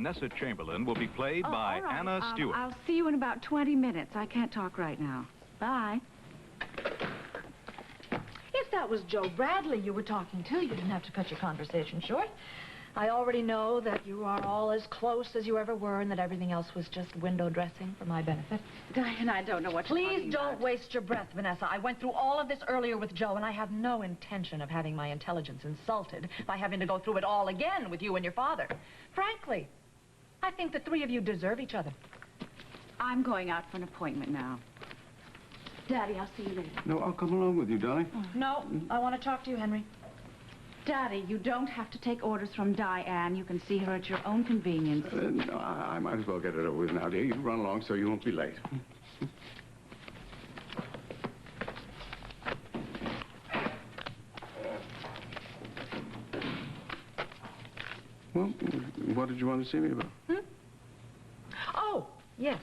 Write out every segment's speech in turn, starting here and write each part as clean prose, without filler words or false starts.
Vanessa Chamberlain will be played by all right. Anna Stewart. I'll see you in about 20 minutes. I can't talk right now. Bye. If that was Joe Bradley you were talking to, you didn't have to cut your conversation short. I already know that you are all as close as you ever were and that everything else was just window dressing for my benefit. Diane, I don't know what you're talking Please don't waste your breath, Vanessa. I went through all of this earlier with Joe, and I have no intention of having my intelligence insulted by having to go through it all again with you and your father. Frankly, I think the three of you deserve each other. I'm going out for an appointment now. Daddy, I'll see you later. No, I'll come along with you, darling. No, I want to talk to you, Henry. Daddy, you don't have to take orders from Diane. You can see her at your own convenience. No, I might as well get it over with now, dear. You run along so you won't be late. Well, what did you want to see me about? Oh, yes.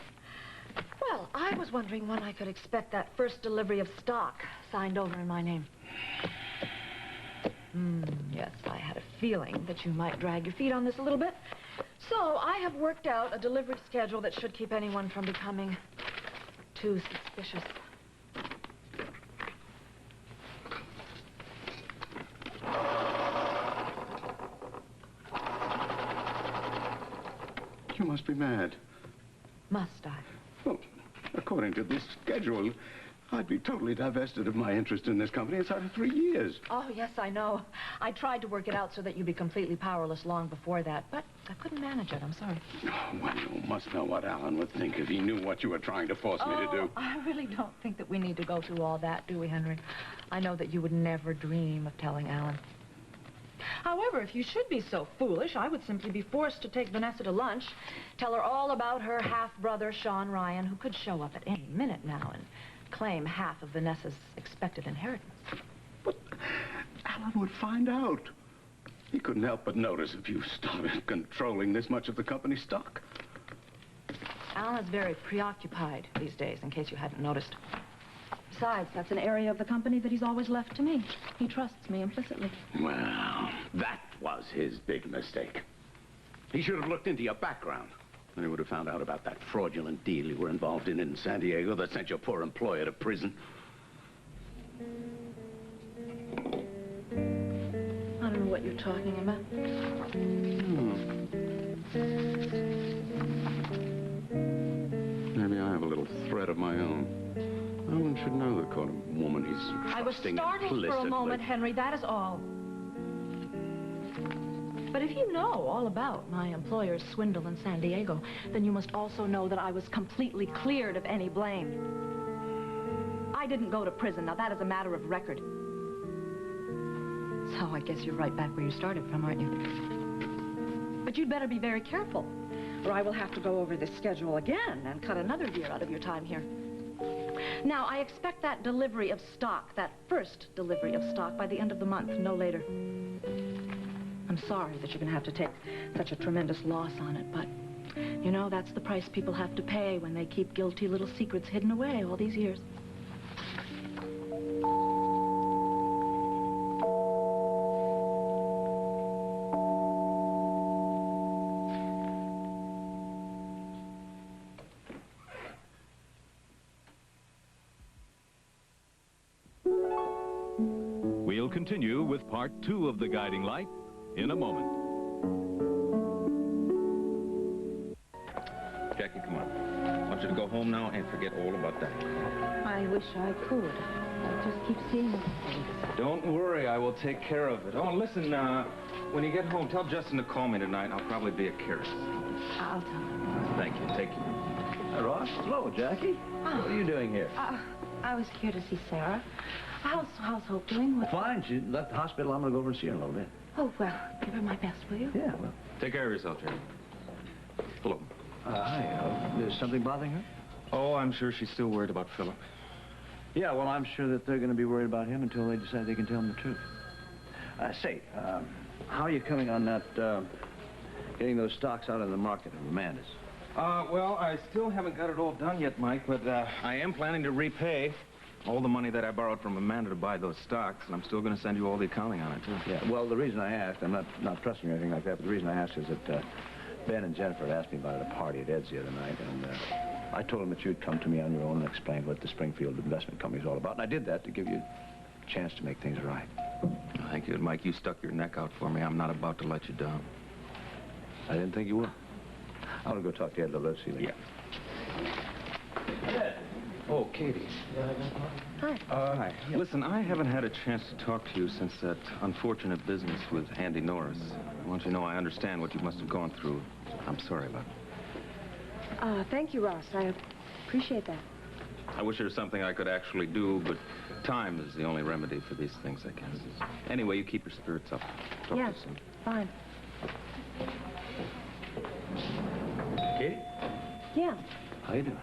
Well, I was wondering when I could expect that first delivery of stock signed over in my name. Yes, I had a feeling that you might drag your feet on this a little bit. So I have worked out a delivery schedule that should keep anyone from becoming too suspicious. You must be mad. Must I? Well, according to this schedule, I'd be totally divested of my interest in this company inside of 3 years. Oh, yes, I know. I tried to work it out so that you'd be completely powerless long before that, but I couldn't manage it. I'm sorry. Oh, well, you must know what Alan would think if he knew what you were trying to force me to do. I really don't think that we need to go through all that, do we, Henry? I know that you would never dream of telling Alan. However, if you should be so foolish, I would simply be forced to take Vanessa to lunch, tell her all about her half-brother, Sean Ryan, who could show up at any minute now and claim half of Vanessa's expected inheritance. But Alan would find out. He couldn't help but notice if you started controlling this much of the company's stock. Alan is very preoccupied these days, in case you hadn't noticed. Besides, that's an area of the company that he's always left to me. He trusts me implicitly. Well, that was his big mistake. He should have looked into your background. Then he would have found out about that fraudulent deal you were involved in San Diego that sent your poor employer to prison. I don't know what you're talking about. Maybe I have a little threat of my own. No one should know the kind of woman he's trusting I was startled for a moment, Henry, that is all. But if you know all about my employer's swindle in San Diego, then you must also know that I was completely cleared of any blame. I didn't go to prison. Now, that is a matter of record. So I guess you're right back where you started from, aren't you? But you'd better be very careful, or I will have to go over this schedule again and cut another year out of your time here. Now, I expect that delivery of stock, that first delivery of stock, by the end of the month, no later. I'm sorry that you're going to have to take such a tremendous loss on it, but, you know, that's the price people have to pay when they keep guilty little secrets hidden away all these years. We'll continue with part 2 of The Guiding Light in a moment. Jackie, come on. I want you to go home now and forget all about that. I wish I could. I just keep seeing it. Don't worry, I will take care of it. Oh, and listen, when you get home, tell Justin to call me tonight. I'll probably be at Kira's. I'll tell him. Thank you. Take care. Ross, hello, Jackie. Oh. What are you doing here? I was here to see Sarah. How's Hope doing? Fine. She left the hospital. I'm going to go over and see her in a little bit. Oh, well, give her my best, will you? Yeah, well. Take care of yourself, Jackie. Hello. Hi. There's something bothering her? Oh, I'm sure she's still worried about Philip. Yeah, well, I'm sure that they're going to be worried about him until they decide they can tell him the truth. Say, how are you coming on that, getting those stocks out of the market of Amanda's? Well, I still haven't got it all done yet, Mike, but I am planning to repay all the money that I borrowed from Amanda to buy those stocks, and I'm still going to send you all the accounting on it, too. Yeah, well, the reason I asked, I'm not trusting you or anything like that, but the reason I asked is that Ben and Jennifer had asked me about it at a party at Ed's the other night, and I told them that you'd come to me on your own and explain what the Springfield Investment Company is all about, and I did that to give you a chance to make things right. Thank you, Mike. You stuck your neck out for me. I'm not about to let you down. I didn't think you would. I want to go talk to Ed a little. Let's see you later. Yeah. Oh, Katie. Hi. Hi. Listen, I haven't had a chance to talk to you since that unfortunate business with Andy Norris. I want you to know I understand what you must have gone through. I'm sorry about it. Thank you, Ross. I appreciate that. I wish there was something I could actually do, but time is the only remedy for these things, I guess. Anyway, you keep your spirits up. Talk to you soon. Fine. Katie? Yeah, How you doing?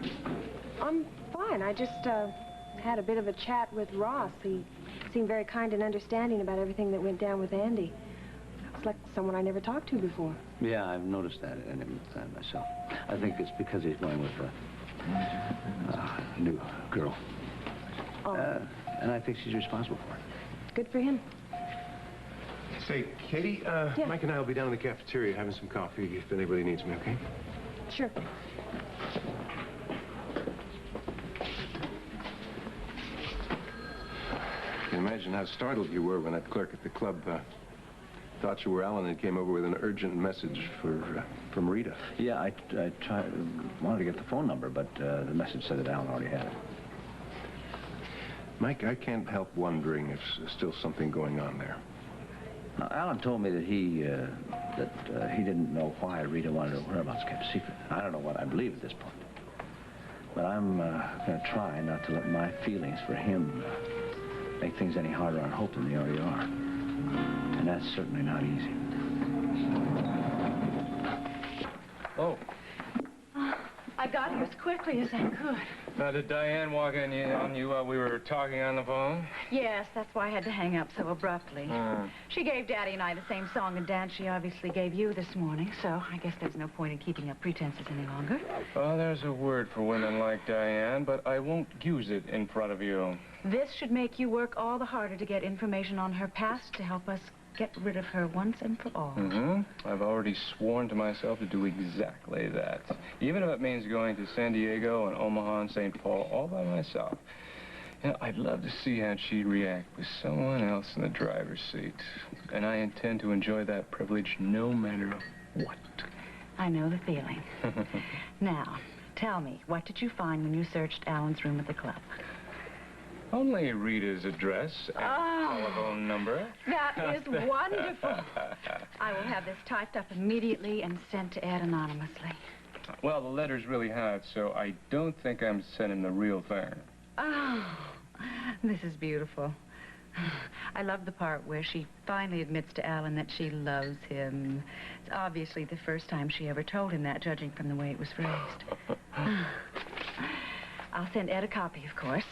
I'm fine. I just had a bit of a chat with Ross. He seemed very kind and understanding about everything that went down with Andy. It's like someone I never talked to before. Yeah, I've noticed that in him myself. I think it's because he's going with a new girl. Oh. And I think she's responsible for it. Good for him. Say, Katie, Yeah. Mike and I will be down in the cafeteria having some coffee if anybody needs me, okay? Sure. I can imagine how startled you were when that clerk at the club thought you were Alan and came over with an urgent message from Rita. Yeah, I wanted to get the phone number, but the message said that Alan already had it. Mike, I can't help wondering if there's still something going on there. Now, Alan told me that he didn't know why Rita wanted her whereabouts kept secret. I don't know what I believe at this point. But I'm going to try not to let my feelings for him make things any harder on Hope than they already are. And that's certainly not easy. Oh. I got here as quickly as I could. Did Diane walk on you while we were talking on the phone? Yes, that's why I had to hang up so abruptly. She gave Daddy and I the same song and dance she obviously gave you this morning, so I guess there's no point in keeping up pretenses any longer. Oh, there's a word for women like Diane, but I won't use it in front of you. This should make you work all the harder to get information on her past to help us get rid of her once and for all. I've already sworn to myself to do exactly that. Even if it means going to San Diego and Omaha and St. Paul all by myself. You know, I'd love to see how she'd react with someone else in the driver's seat. And I intend to enjoy that privilege no matter what. I know the feeling. Now, tell me, what did you find when you searched Alan's room at the club? Only Rita's address and telephone number. That is wonderful. I will have this typed up immediately and sent to Ed anonymously. Well, the letter's really hot, so I don't think I'm sending the real thing. Oh, this is beautiful. I love the part where she finally admits to Alan that she loves him. It's obviously the first time she ever told him that, judging from the way it was phrased. I'll send Ed a copy, of course.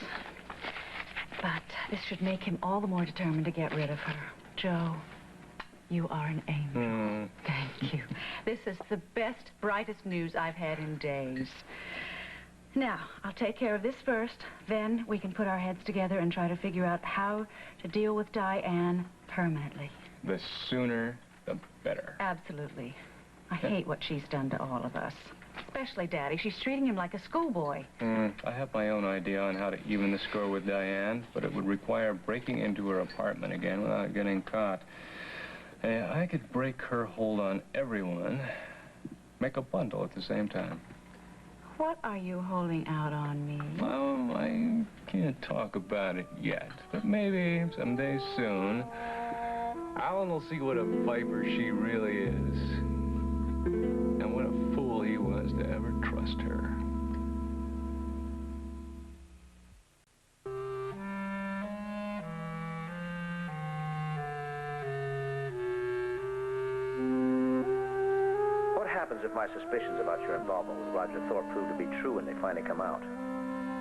But this should make him all the more determined to get rid of her. Joe, you are an angel. Thank you. This is the best, brightest news I've had in days. Now, I'll take care of this first. Then we can put our heads together and try to figure out how to deal with Diane permanently. The sooner, the better. Absolutely. I hate what she's done to all of us. Especially Daddy. She's treating him like a schoolboy. I have my own idea on how to even the score with Diane, but it would require breaking into her apartment again without getting caught. I could break her hold on everyone, make a bundle at the same time. What are you holding out on me? Well, I can't talk about it yet, but maybe someday soon, Alan will see what a viper she really is, and what a fool he was to ever trust her. What happens if my suspicions about your involvement with Roger Thorpe prove to be true and they finally come out?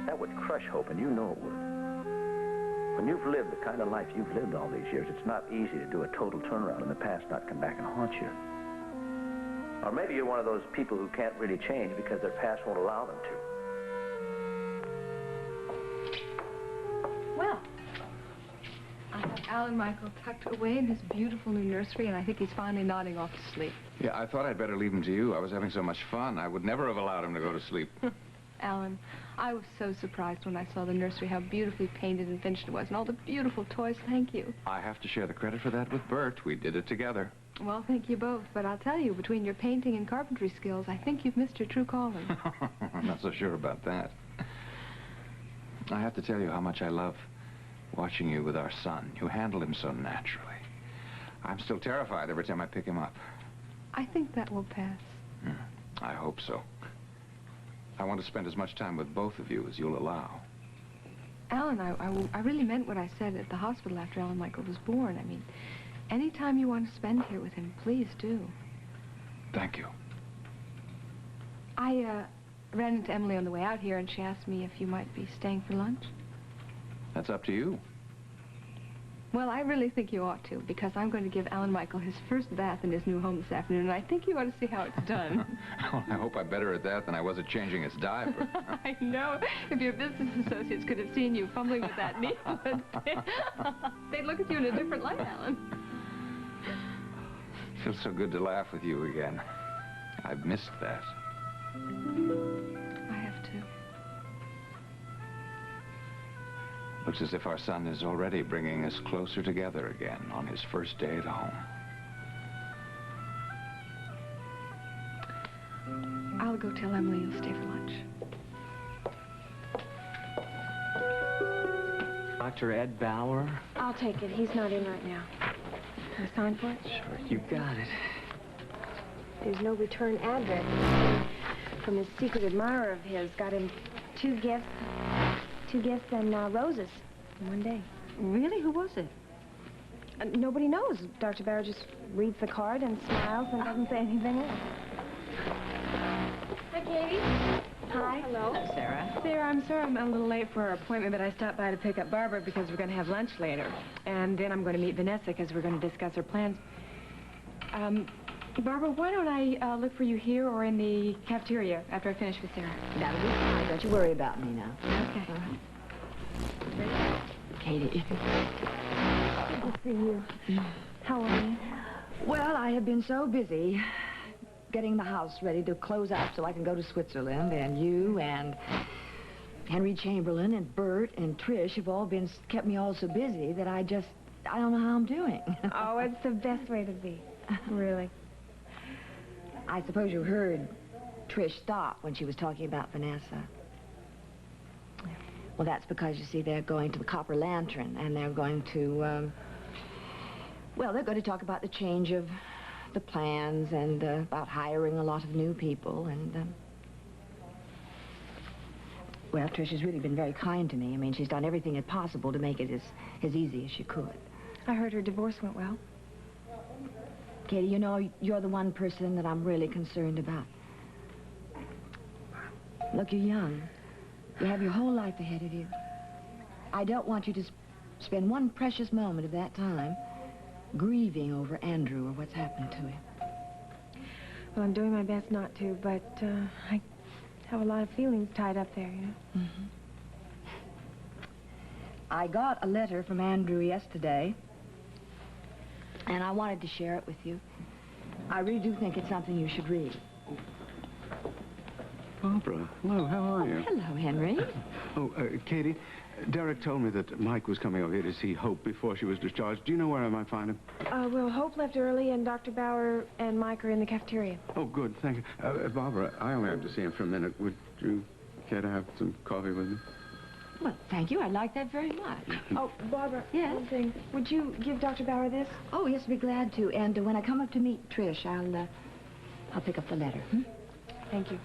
That would crush Hope, and you know it would. When you've lived the kind of life you've lived all these years, it's not easy to do a total turnaround in the past, not come back and haunt you. Or maybe you're one of those people who can't really change because their past won't allow them to. Well, Alan Michael tucked away in his beautiful new nursery, and I think he's finally nodding off to sleep. Yeah, I thought I'd better leave him to you. I was having so much fun. I would never have allowed him to go to sleep. Alan, I was so surprised when I saw the nursery, how beautifully painted and finished it was, and all the beautiful toys. Thank you. I have to share the credit for that with Bert. We did it together. Well, thank you both. But I'll tell you, between your painting and carpentry skills, I think you've missed your true calling. I'm not so sure about that. I have to tell you how much I love watching you with our son. You handle him so naturally. I'm still terrified every time I pick him up. I think that will pass. I hope so. I want to spend as much time with both of you as you'll allow. Alan, I really meant what I said at the hospital after Alan Michael was born. I mean, any time you want to spend here with him, please do. Thank you. I ran into Emily on the way out here, and she asked me if you might be staying for lunch. That's up to you. Well, I really think you ought to, because I'm going to give Alan Michael his first bath in his new home this afternoon, and I think you ought to see how it's done. Well, I hope I'm better at that than I was at changing his diaper. I know. If your business associates could have seen you fumbling with that needle, they'd look at you in a different light, Alan. It feels so good to laugh with you again. I've missed that. I have too. Looks as if our son is already bringing us closer together again on his first day at home. I'll go tell Emily you'll stay for lunch. Dr. Ed Bauer? I'll take it. He's not in right now. Can I sign for it? Sure, you got it. There's no return address. From this secret admirer of his. Got him two gifts and roses in one day. Really? Who was it? Nobody knows. Dr. Barrow just reads the card and smiles and doesn't say anything else. Hi, Katie. Hi. Hello. Hello, Sarah. Sarah, I'm sorry I'm a little late for our appointment, but I stopped by to pick up Barbara because we're going to have lunch later. And then I'm going to meet Vanessa because we're going to discuss her plans. Barbara, why don't I look for you here or in the cafeteria after I finish with Sarah? That'll be fine. Don't you worry about me now. Okay. All right. Katie. Good to see you. How are you? Well, I have been so busy getting the house ready to close out so I can go to Switzerland, and you and Henry Chamberlain and Bert and Trish have all kept me all so busy that I don't know how I'm doing. Oh, it's the best way to be. Really. I suppose you heard Trish stop when she was talking about Vanessa. Well, that's because, you see, they're going to the Copper Lantern, and they're going to, well, they're going to talk about the change of the plans and about hiring a lot of new people, and, well, Trish has really been very kind to me. I mean, she's done everything possible to make it as easy as she could. I heard her divorce went well. Katie, you know, you're the one person that I'm really concerned about. Look, you're young. You have your whole life ahead of you. I don't want you to spend one precious moment of that time grieving over Andrew or what's happened to him. Well, I'm doing my best not to, but I have a lot of feelings tied up there, you know? Mm-hmm. I got a letter from Andrew yesterday, and I wanted to share it with you. I really do think it's something you should read. Barbara, hello, how are you? Hello, Henry. Oh, Katie, Derek told me that Mike was coming over here to see Hope before she was discharged. Do you know where I might find him? Well, Hope left early, and Dr. Bauer and Mike are in the cafeteria. Oh, good, thank you. Barbara, I only have to see him for a minute. Would you care to have some coffee with me? Well, thank you. I'd like that very much. Oh, Barbara, yes? one thing. Would you give Dr. Bauer this? Oh, yes, I'd be glad to. And when I come up to meet Trish, I'll pick up the letter. Thank you.